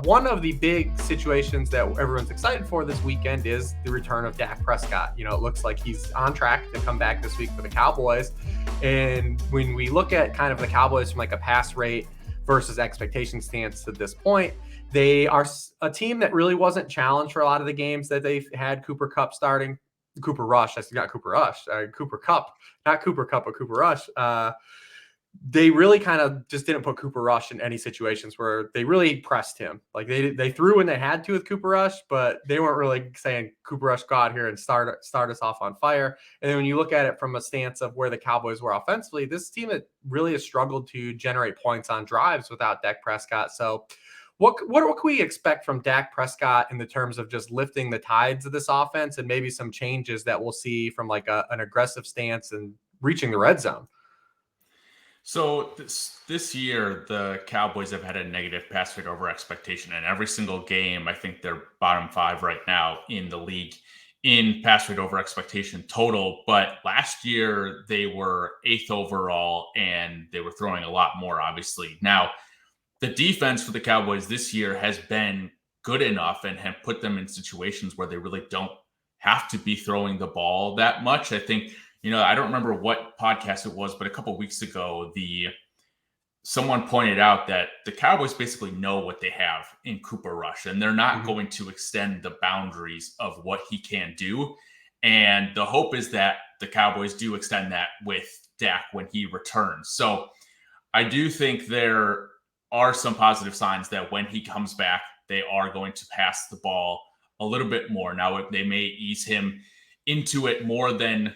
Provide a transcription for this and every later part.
One of the big situations that everyone's excited for this weekend is the return of Dak Prescott. It looks like he's on track to come back this week for the Cowboys. And when we look at kind of the Cowboys from like a pass rate versus expectation stance at this point, they are a team that really wasn't challenged for a lot of the games that they've had Cooper Kupp starting. Cooper Rush, that's not Cooper Rush, Cooper Kupp, not Cooper Kupp, but Cooper Rush. They really kind of just didn't put Cooper Rush in any situations where they really pressed him. Like they threw when they had to with Cooper Rush, but they weren't really saying Cooper Rush, go out here and start us off on fire. And then when you look at it from a stance of where the Cowboys were offensively, this team really has struggled to generate points on drives without Dak Prescott. So what can we expect from Dak Prescott in the terms of just lifting the tides of this offense and maybe some changes that we'll see from like an aggressive stance and reaching the red zone? So this year, the Cowboys have had a negative pass rate over expectation in every single game. I think they're bottom 5 right now in the league in pass rate over expectation total. But last year, they were 8th overall, and they were throwing a lot more, obviously. Now, the defense for the Cowboys this year has been good enough and have put them in situations where they really don't have to be throwing the ball that much. I think, I don't remember what podcast it was, but a couple of weeks ago, someone pointed out that the Cowboys basically know what they have in Cooper Rush, and they're not going to extend the boundaries of what he can do. And the hope is that the Cowboys do extend that with Dak when he returns. So I do think there are some positive signs that when he comes back, they are going to pass the ball a little bit more. Now, they may ease him into it more than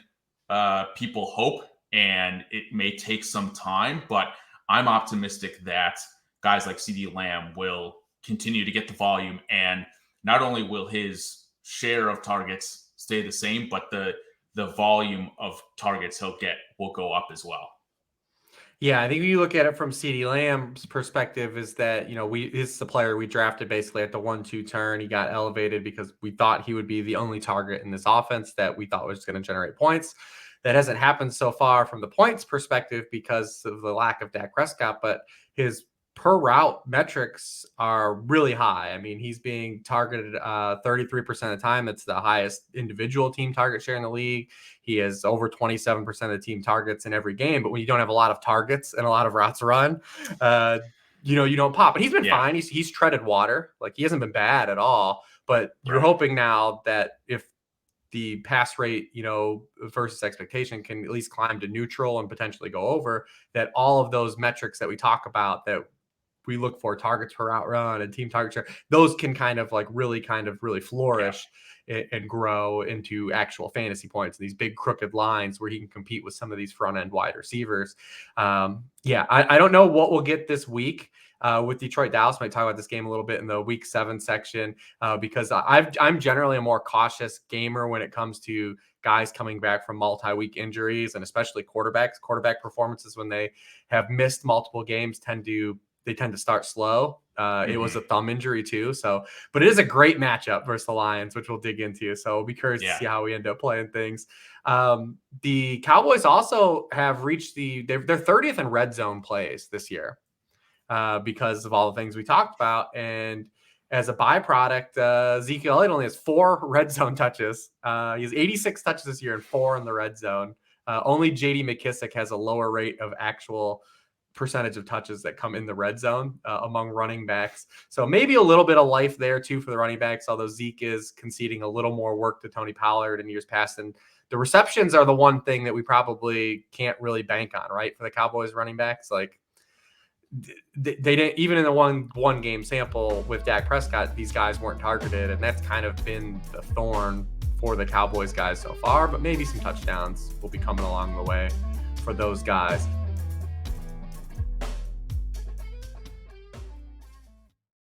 people hope, and it may take some time, but I'm optimistic that guys like CeeDee Lamb will continue to get the volume, and not only will his share of targets stay the same, but the volume of targets he'll get will go up as well. Yeah, I think if you look at it from CeeDee Lamb's perspective, is that he's the player we drafted basically at the 1-2 turn. He got elevated because we thought he would be the only target in this offense that we thought was going to generate points. That hasn't happened so far from the points perspective because of the lack of Dak Prescott, but his per route metrics are really high. I mean, he's being targeted 33% of the time. It's the highest individual team target share in the league. He has over 27% of the team targets in every game. But when you don't have a lot of targets and a lot of routes run, you don't pop. But he's been fine. He's treaded water. Like, he hasn't been bad at all. But you're hoping now that if the pass rate, versus expectation can at least climb to neutral and potentially go over, that all of those metrics that we talk about that we look for, targets per route run and team target share, those can kind of really flourish and grow into actual fantasy points, these big crooked lines where he can compete with some of these front end wide receivers. I don't know what we'll get this week with Detroit. Dallas might talk about this game a little bit in the week 7 section because I'm generally a more cautious gamer when it comes to guys coming back from multi-week injuries, and especially quarterback performances when they have missed multiple games tend to start slow. It was a thumb injury too. But it is a great matchup versus the Lions, which we'll dig into. So we'll be curious to see how we end up playing things. The Cowboys also have reached they're 30th in red zone plays this year because of all the things we talked about. And as a byproduct, Ezekiel Elliott only has 4 red zone touches. He has 86 touches this year and 4 in the red zone. Only J.D. McKissick has a lower rate of actual percentage of touches that come in the red zone among running backs. So maybe a little bit of life there too for the running backs, although Zeke is conceding a little more work to Tony Pollard in years past. And the receptions are the one thing that we probably can't really bank on, right? For the Cowboys running backs, like they didn't, even in the one game sample with Dak Prescott, these guys weren't targeted. And that's kind of been the thorn for the Cowboys guys so far, but maybe some touchdowns will be coming along the way for those guys.